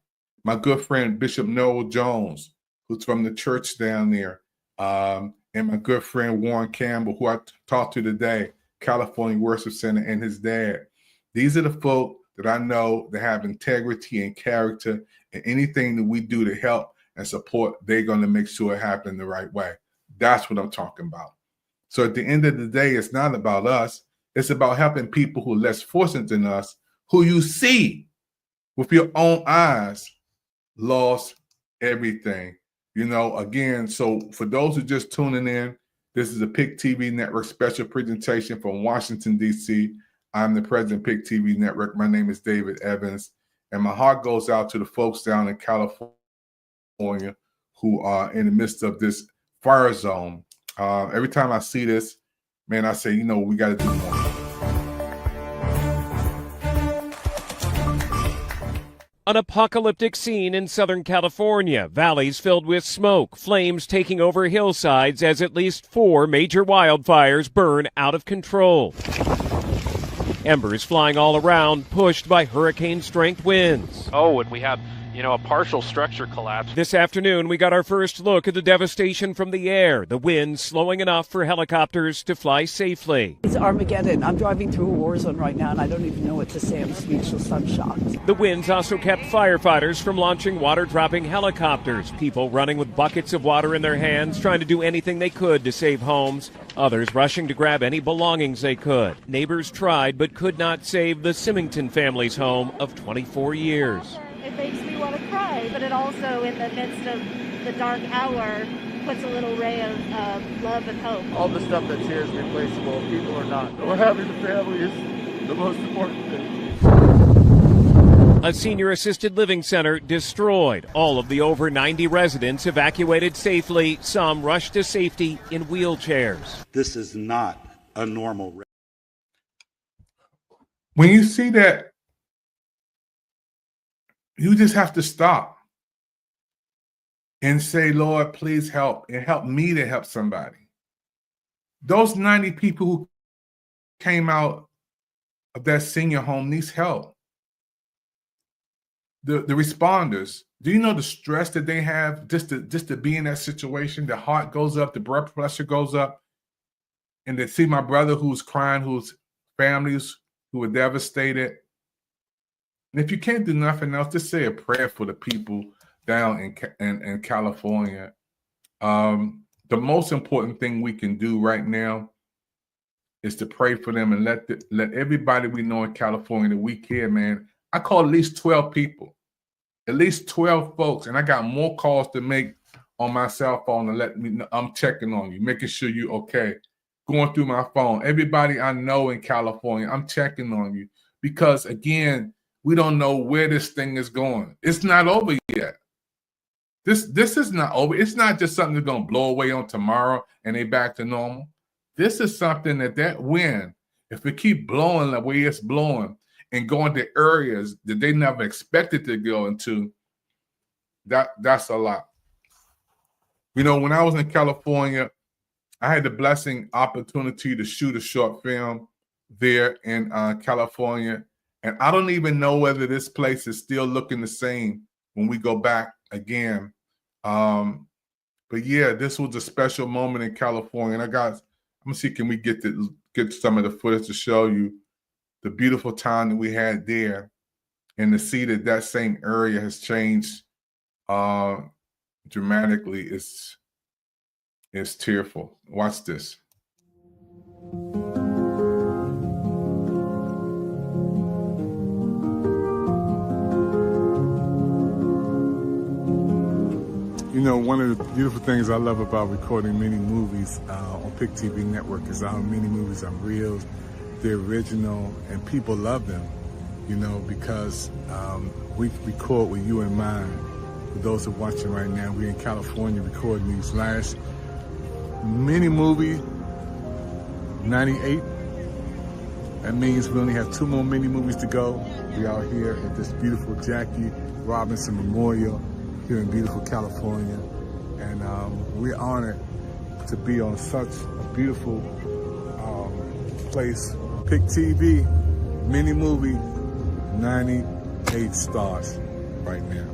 My good friend, Bishop Noel Jones, who's from the church down there, and my good friend, Warren Campbell, who I talked to today, California Worship Center, and his dad. These are the folk that I know that have integrity and character, and anything that we do to help and support, they're going to make sure it happens the right way. That's what I'm talking about. So at the end of the day, it's not about us. It's about helping people who are less fortunate than us, who you see with your own eyes lost everything. You know, again, so for those who just tuning in, this is a PIC TV Network special presentation from Washington, D.C. I'm the president of PIC TV Network. My name is David Evans, and my heart goes out to the folks down in California who are in the midst of this fire zone. Every time I see this, man, I say, we got to do more. An apocalyptic scene in Southern California. Valleys filled with smoke, flames taking over hillsides as at least 4 major wildfires burn out of control. Embers flying all around, pushed by hurricane-strength winds. Oh, and we had, a partial structure collapse. This afternoon, we got our first look at the devastation from the air, the winds slowing enough for helicopters to fly safely. It's Armageddon. I'm driving through a war zone right now, and I don't even know what to say. I'm speechless. I'm shocked. The winds also kept firefighters from launching water-dropping helicopters, people running with buckets of water in their hands, trying to do anything they could to save homes, others rushing to grab any belongings they could. Neighbors tried but could not save the Symington family's home of 24 years. It makes me want to cry, but it also, in the midst of the dark hour, puts a little ray of love and hope. All the stuff that's here is replaceable. People are not. We're having the family is the most important thing. A senior assisted living center destroyed. All of the over 90 residents evacuated safely. Some rushed to safety in wheelchairs. This is not a normal. When you see that, you just have to stop and say, Lord, please help, and help me to help somebody. Those 90 people who came out of that senior home needs help. The responders, do you know the stress that they have just to be in that situation? The heart goes up, the blood pressure goes up, and to see my brother who's crying, whose families who were devastated. And if you can't do nothing else, just say a prayer for the people down in California. The most important thing we can do right now is to pray for them and let everybody we know in California that we care, man. I called at least 12 people, at least 12 folks, and I got more calls to make on my cell phone to let me know I'm checking on you, making sure you're okay. Going through my phone, everybody I know in California, I'm checking on you because, again, we don't know where this thing is going. It's not over yet. This is not over. It's not just something that's going to blow away on tomorrow and they back to normal. This is something that wind, if it keep blowing the way it's blowing and going to areas that they never expected to go into, that's a lot. When I was in California, I had the blessing opportunity to shoot a short film there in California. And I don't even know whether this place is still looking the same when we go back again. But yeah, this was a special moment in California. And I'm gonna see, can we get some of the footage to show you the beautiful time that we had there, and to see that same area has changed dramatically. It's tearful. Watch this. One of the beautiful things I love about recording mini movies on Pick TV Network is how many movies are real, they're original, and people love them, because we record with you in mind. For those who are watching right now, we're in California recording these last mini movie, 98. That means we only have 2 more mini movies to go. We are here at this beautiful Jackie Robinson Memorial here in beautiful California, and we're honored to be on such a beautiful place. Pick TV, mini movie, 98 stars right now.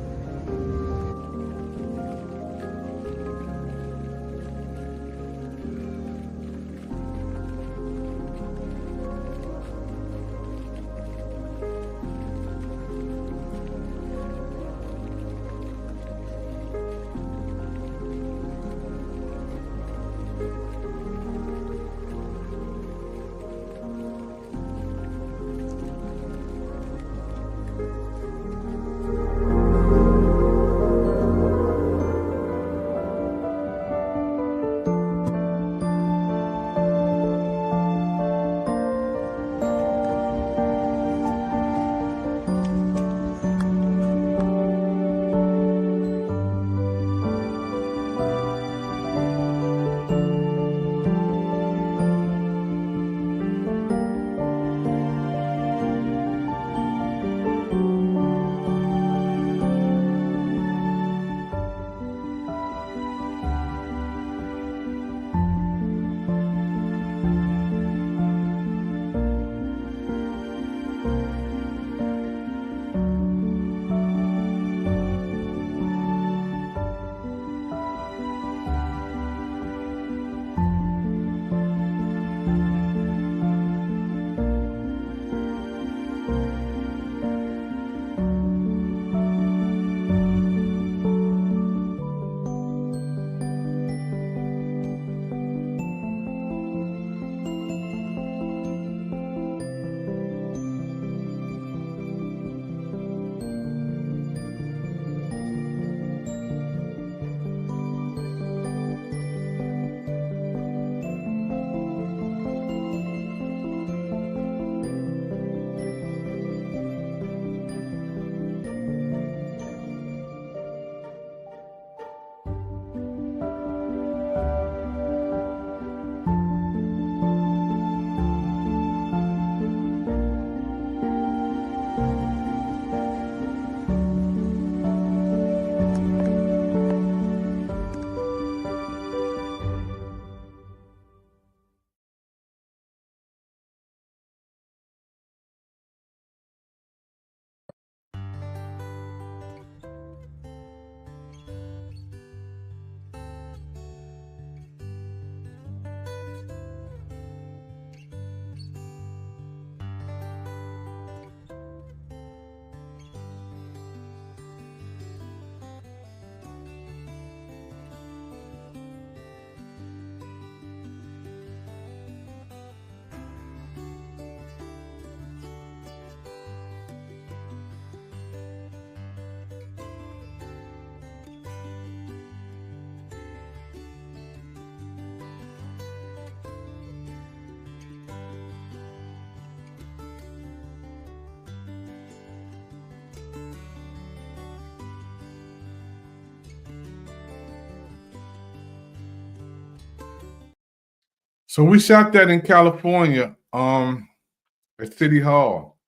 So we shot that in California, at City Hall,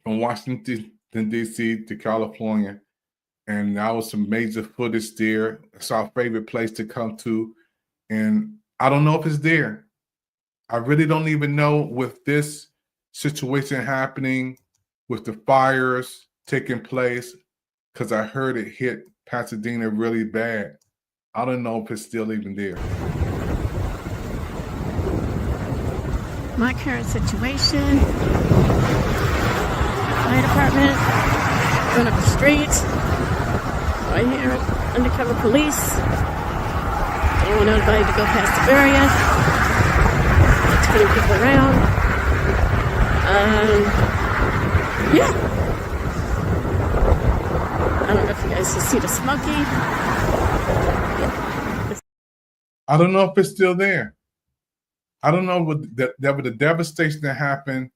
from Washington D.C. to California, and that was some major footage there. It's our favorite place to come to, and I don't know if it's there. I really don't even know with this situation happening, with the fires taking place, because I heard it hit Pasadena really bad. I don't know if it's still even there. My current situation, fire department, going up the street. I hear undercover police. They don't want anybody to go past the barrier. Turning people around. Yeah. I don't know if you guys can see the smoky. I don't know if it's still there. I don't know what the devastation that happened,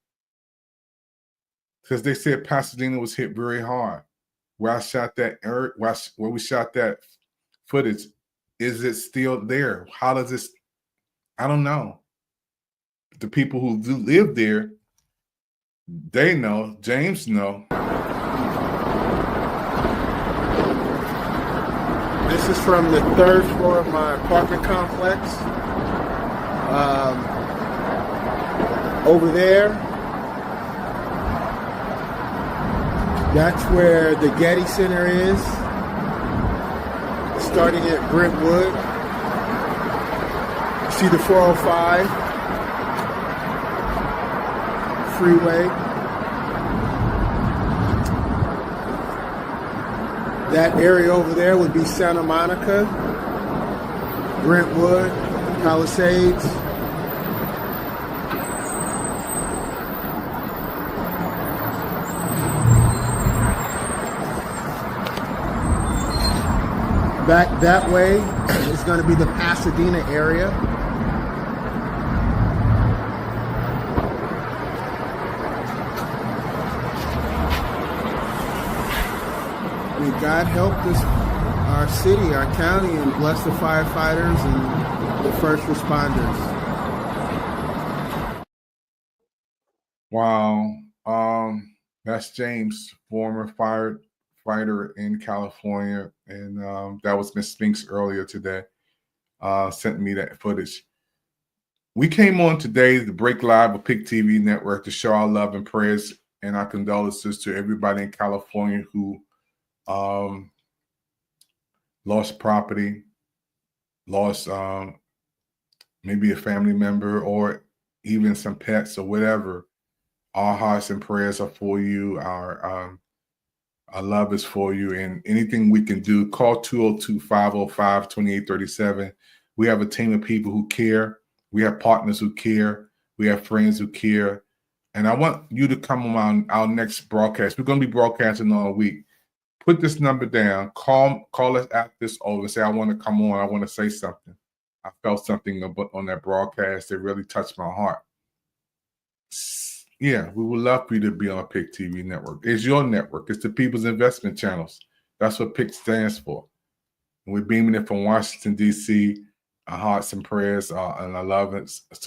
because they said Pasadena was hit very hard. Where I shot that, where we shot that footage, is it still there? How does this? I don't know. The people who do live there, they know. James know. This is from the 3rd floor of my apartment complex. Over there, that's where the Getty Center is, starting at Brentwood. You see the 405 freeway. That area over there would be Santa Monica, Brentwood, Palisades. Back that way is going to be the Pasadena area. May God help us, our city, our county, and bless the firefighters and the first responders. Wow. That's James, former firefighter in California, and that was Miss Spinks earlier today. Sent me that footage. We came on today to break live with PIC TV Network to show our love and prayers and our condolences to everybody in California who lost property, lost maybe a family member or even some pets or whatever. Our hearts and prayers are for you. Our love is for you, and anything we can do, call 202-505-2837. We have a team of people who care. We have partners who care. We have friends who care. And I want you to come on our next broadcast. We're going to be broadcasting all week. Put this number down. Call us after this over and say, I want to come on. I want to say something. I felt something on that broadcast that really touched my heart. Yeah, we would love for you to be on PIC TV Network. It's your network. It's the People's Investment Channels. That's what PIC stands for. And we're beaming it from Washington, D.C. Our hearts and prayers and our love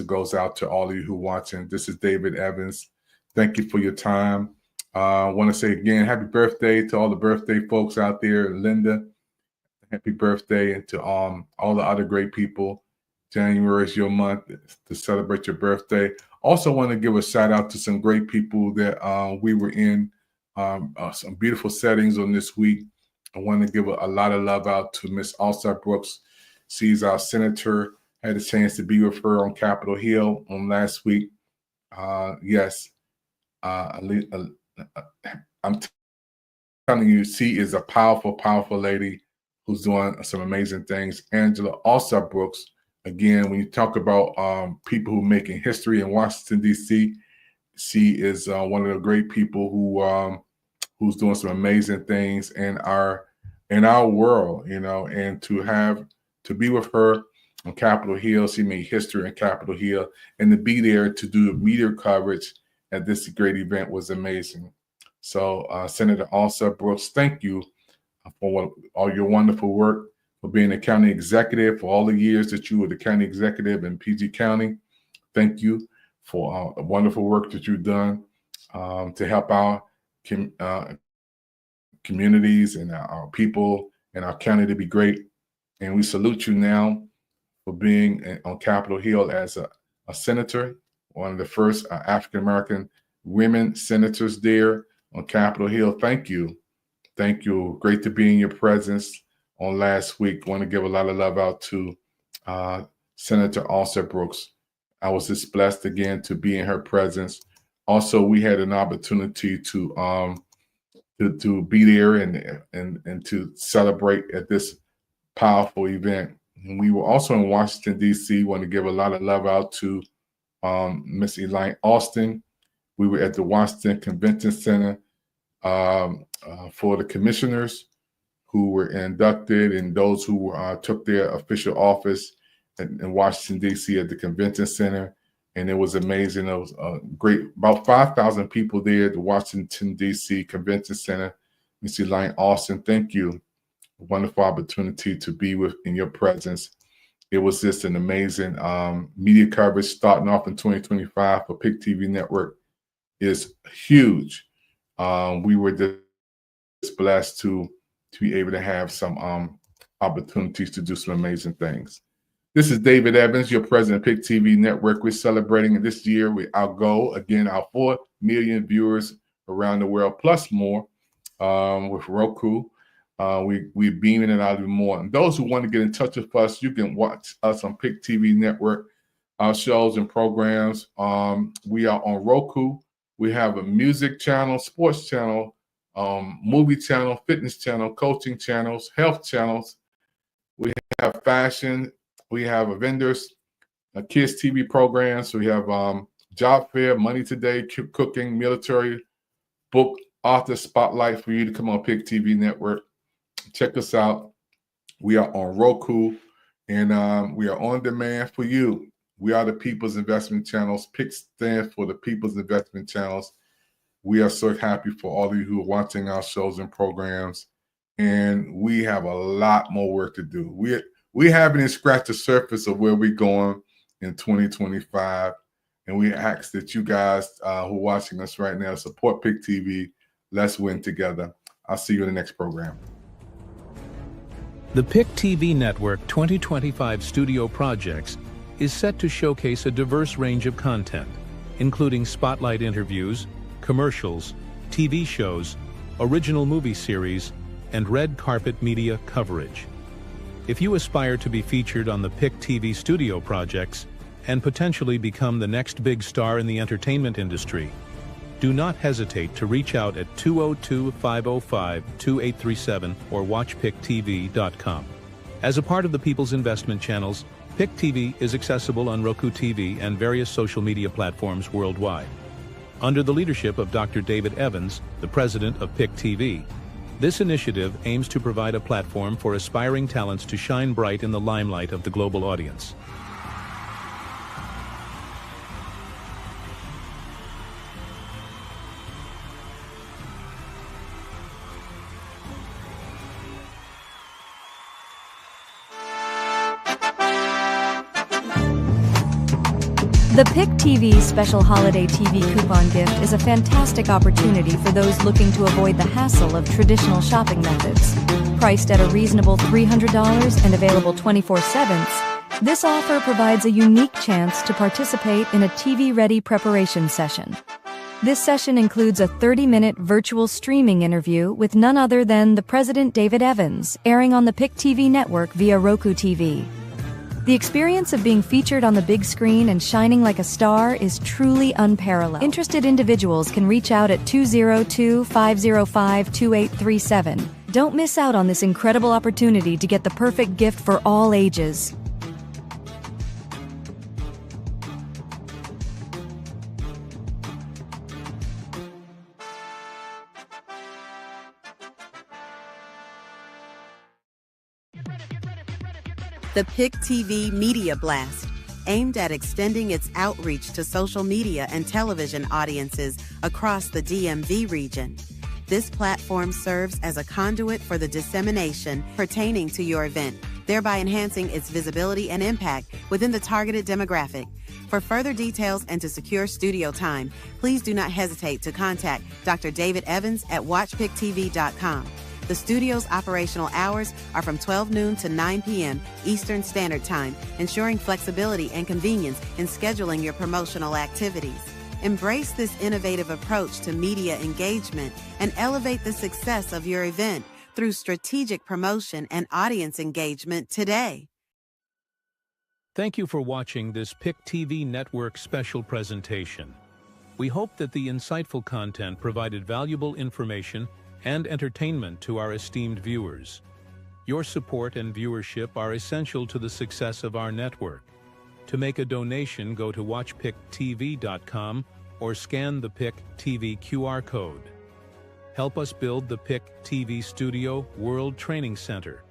goes out to all of you who are watching. This is David Evans. Thank you for your time. I want to say again, happy birthday to all the birthday folks out there. Linda, happy birthday, and to all the other great people. January is your month to celebrate your birthday. Also want to give a shout out to some great people that we were in some beautiful settings on this week. I want to give a lot of love out to Miss Alstar Brooks. She's our senator. Had a chance to be with her on Capitol Hill on last week. Yes, I'm telling you, she is a powerful, powerful lady who's doing some amazing things. Angela Alstar Brooks. Again, when you talk about people who are making history in Washington, D.C., she is one of the great people who's doing some amazing things in our world, you know. And to be with her on Capitol Hill, she made history in Capitol Hill, and to be there to do media coverage at this great event was amazing. So, Senator Alstar Brooks, thank you for all your wonderful work, for being a county executive, for all the years that you were the county executive in PG County. thank you for the wonderful work that you've done to help our communities and our people and our county to be great. And we salute you now for being on Capitol Hill as a senator, one of the first African-American women senators there on Capitol Hill. Thank you. Thank you. Great to be in your presence on last week. Want to give a lot of love out to Senator Alston Brooks. I was just blessed again to be in her presence. Also, we had an opportunity to be there and to celebrate at this powerful event. And we were also in Washington, D.C. Want to give a lot of love out to Miss Elaine Austin. We were at the Washington Convention Center for the commissioners who were inducted and those who took their official office in Washington, D.C. at the Convention Center. And it was amazing. It was great. About 5,000 people there at the Washington, D.C. Convention Center. Miss Elaine Austin, thank you. A wonderful opportunity to be in your presence. It was just an amazing media coverage starting off in 2025 for PIC TV Network is huge. We were just blessed to be able to have some opportunities to do some amazing things. This is David Evans, your president of PIC TV Network. We're celebrating this year with our goal, again, our 4 million viewers around the world, plus more with Roku. We're beaming it out even more. And those who want to get in touch with us, you can watch us on PIC TV Network, our shows and programs. We are on Roku. We have a music channel, sports channel, movie channel, fitness channel, coaching channels, health channels. We have fashion. We have vendors, kids TV programs. We have job fair, money today, cooking, military, book, author spotlight for you to come on PIC TV Network. Check us out. We are on Roku, and we are on demand for you. We are the People's Investment Channels. PIC stands for the People's Investment Channels. We are so happy for all of you who are watching our shows and programs, and we have a lot more work to do. We haven't even scratched the surface of where we're going in 2025, and we ask that you guys who are watching us right now support PIC TV. Let's win together. I'll see you in the next program. The PIC TV Network 2025 Studio Projects is set to showcase a diverse range of content, including spotlight interviews, commercials, TV shows, original movie series, and red carpet media coverage. If you aspire to be featured on the PIC TV Studio Projects and potentially become the next big star in the entertainment industry, do not hesitate to reach out at 202-505-2837 or watchpictv.com. As a part of the People's Investment Channels, PIC TV is accessible on Roku TV and various social media platforms worldwide. Under the leadership of Dr. David Evans, the president of PIC TV, this initiative aims to provide a platform for aspiring talents to shine bright in the limelight of the global audience. The PIC TV Special Holiday TV Coupon Gift is a fantastic opportunity for those looking to avoid the hassle of traditional shopping methods. Priced at a reasonable $300 and available 24/7, this offer provides a unique chance to participate in a TV-ready preparation session. This session includes a 30-minute virtual streaming interview with none other than the President David Evans, airing on the PIC TV network via Roku TV. The experience of being featured on the big screen and shining like a star is truly unparalleled. Interested individuals can reach out at 202-505-2837. Don't miss out on this incredible opportunity to get the perfect gift for all ages. The PIC TV Media Blast, aimed at extending its outreach to social media and television audiences across the DMV region. This platform serves as a conduit for the dissemination pertaining to your event, thereby enhancing its visibility and impact within the targeted demographic. For further details and to secure studio time, please do not hesitate to contact Dr. David Evans at WatchPickTV.com. The studio's operational hours are from 12 noon to 9 p.m. Eastern Standard Time, ensuring flexibility and convenience in scheduling your promotional activities. Embrace this innovative approach to media engagement and elevate the success of your event through strategic promotion and audience engagement today. Thank you for watching this PIC TV Network special presentation. We hope that the insightful content provided valuable information and entertainment to our esteemed viewers. Your support and viewership are essential to the success of our network. To make a donation, go to watchpicktv.com or scan the PIC TV QR code. Help us build the PIC TV Studio World Training Center